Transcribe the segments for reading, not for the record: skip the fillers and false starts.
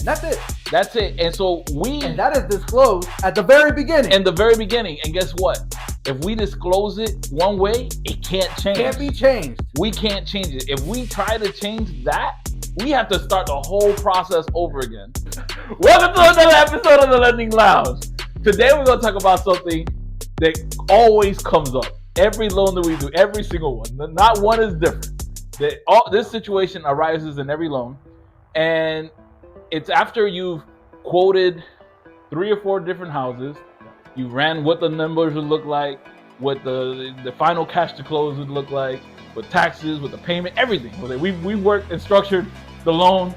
That's it. That's it. And so and that is disclosed at the very beginning. In the very beginning. And guess what? If we disclose it one way, it can't change. Can't be changed. We can't change it. If we try to change that, we have to start the whole process over again. Welcome to another episode of the Lending Lounge. Today we're going to talk about something that always comes up. Every loan that we do, every single one. Not one is different. This situation arises in every loan, and it's after you've quoted 3 or 4 different houses. You ran what the numbers would look like, what the final cash to close would look like, with taxes, with the payment, everything. We worked and structured the loan.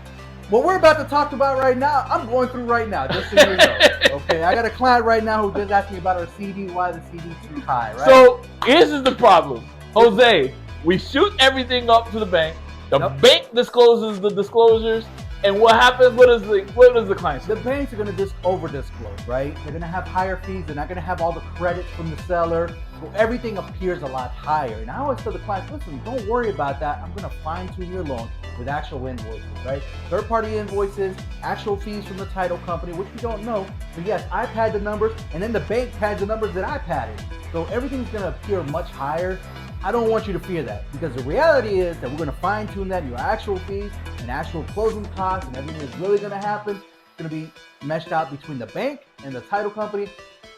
What we're about to talk about right now, I'm going through right now, just so you know. Okay, I got a client right now who just asked me about our CD, why the CD too high, right? So this is the problem. Jose, we shoot everything up to the bank. The bank discloses the disclosures. And what happens? What does the client say? The banks are going to just over-disclose, right? They're going to have higher fees. They're not going to have all the credits from the seller. So everything appears a lot higher. And I always tell the clients, listen, don't worry about that. I'm going to fine-tune your loan with actual invoices, right? Third-party invoices, actual fees from the title company, which we don't know. So yes, I pad the numbers, and then the bank pads the numbers that I padded. So everything's going to appear much higher. I don't want you to fear that, because the reality is that we're going to fine tune that. Your actual fees and actual closing costs and everything that's really going to happen is going to be meshed out between the bank and the title company,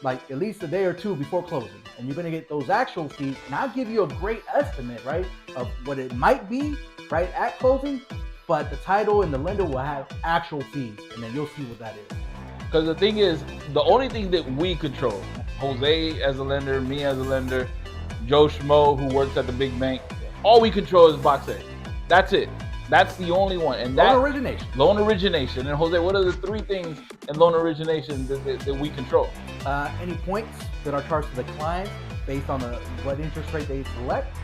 like at least a day or 2 before closing. And you're going to get those actual fees, and I'll give you a great estimate, right, of what it might be, right, at closing, but the title and the lender will have actual fees, and then you'll see what that is. Because the thing is, the only thing that we control, Jose as a lender, me as a lender, Joe Schmo, who works at the big bank, all we control is box A. That's it. That's the only one. And that loan origination. Loan origination. And Jose, what are the 3 things in loan origination that we control? Any points that are charged to the client based on what interest rate they select.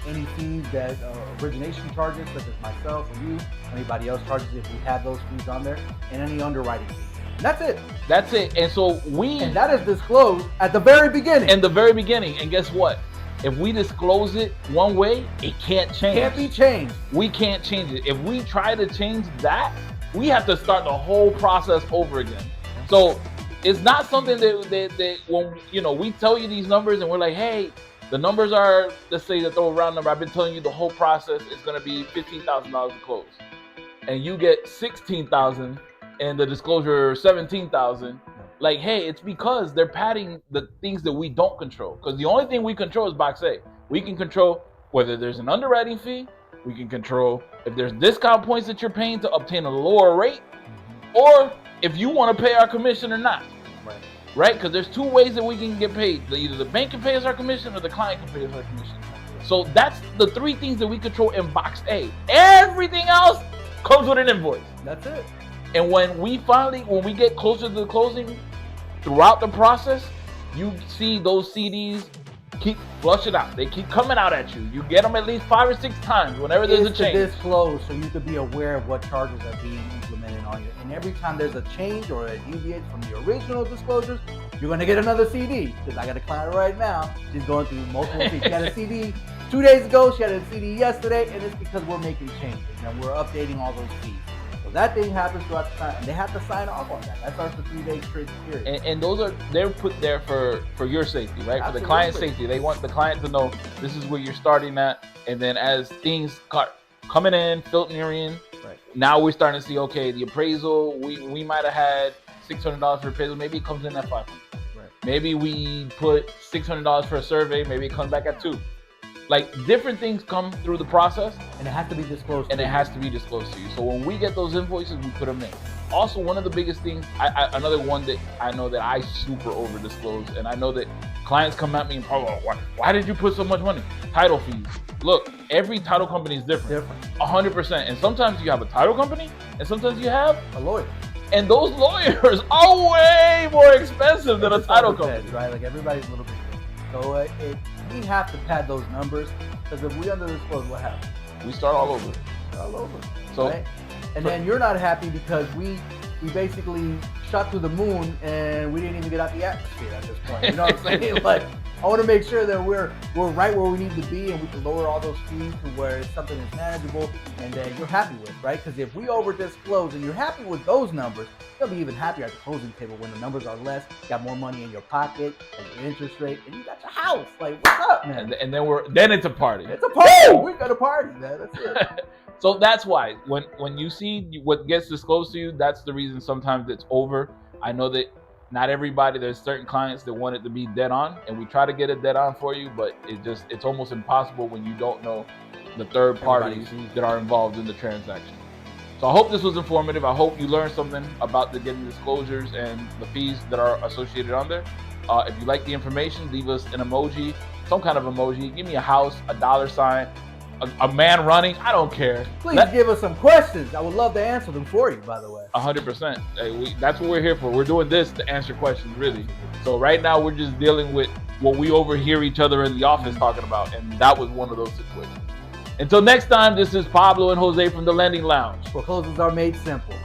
Any fees that origination charges, such as myself or you, anybody else charges if we have those fees on there, and any underwriting fees. That's it. That's it. And so and that is disclosed at the very beginning. In the very beginning. And guess what? If we disclose it one way, it can't change. Can't be changed. We can't change it. If we try to change that, we have to start the whole process over again. So it's not something that when we tell you these numbers and we're like, hey, the numbers are, let's say, the throw a round number. I've been telling you the whole process is going to be $15,000 to close, and you get $16,000. And the disclosure 17,000, like, hey, it's because they're padding the things that we don't control. Because the only thing we control is box A. We can control whether there's an underwriting fee. We can control if there's discount points that you're paying to obtain a lower rate, or if you want to pay our commission or not. Right? Because there's 2 ways that we can get paid. Either the bank can pay us our commission or the client can pay us our commission. So that's the 3 things that we control in box A. Everything else comes with an invoice. That's it. And when we get closer to the closing, throughout the process, you see those CDs keep flushing out. They keep coming out at you. You get them at least 5 or 6 times whenever there's a change. It's disclosed so you could be aware of what charges are being implemented on you. And every time there's a change or it deviates from the original disclosures, you're going to get another CD. Because I got a client right now. She's going through multiple CDs. She had a CD 2 days ago. She had a CD yesterday. And it's because we're making changes and we're updating all those fees. That thing happens throughout the time, and they have to sign off on that. That starts the 3-day grace period. And they're put there for your safety, right? Absolutely. For the client's safety. They want the client to know this is where you're starting at, and then as things coming in, filtering, right. Now we're starting to see, okay, the appraisal, we might have had $600 for appraisal, maybe it comes in at $500. Right. Maybe we put $600 for a survey, maybe it comes back at $200. Like, different things come through the process. And it has to be disclosed to you. So when we get those invoices, we put them in. Also, one of the biggest things, another one that I know that I super over disclose, and I know that clients come at me and probably, why did you put so much money? Title fees. Look, every title company is different. 100%. And sometimes you have a title company, and sometimes you have a lawyer. And those lawyers are way more expensive than a title company. Right? Like, everybody's a little bit different. So we have to pad those numbers, because if we under-disclose, what happens? We start all over. So, right? And then you're not happy because we basically shot through the moon and we didn't even get out the atmosphere at this point. You know what I'm saying? Like, I want to make sure that we're right where we need to be, and we can lower all those fees to where it's something that's manageable and that you're happy with, right? Because if we over disclose and you're happy with those numbers, you'll be even happier at the closing table when the numbers are less. You got more money in your pocket and your interest rate, and you got your house. Like, what's up, man? And then it's a party. It's a party. We got a party, man. That's it. So that's why when you see what gets disclosed to you, that's the reason sometimes it's over. I know that not everybody, there's certain clients that want it to be dead on, and we try to get it dead on for you, but it's almost impossible when you don't know the third parties that are involved in the transaction. So I hope this was informative. I hope you learned something about the getting disclosures and the fees that are associated on there. If you like the information, leave us an emoji, some kind of emoji. Give me a house, a dollar sign, a man running. I don't care. Please give us some questions. I would love to answer them for you, by the way. 100%. That's what we're here for. We're doing this to answer questions, really. So right now we're just dealing with what we overhear each other in the office talking about, and that was one of those situations. Until next time, this is Pablo and Jose from the Lending Lounge. Where closings are made simple.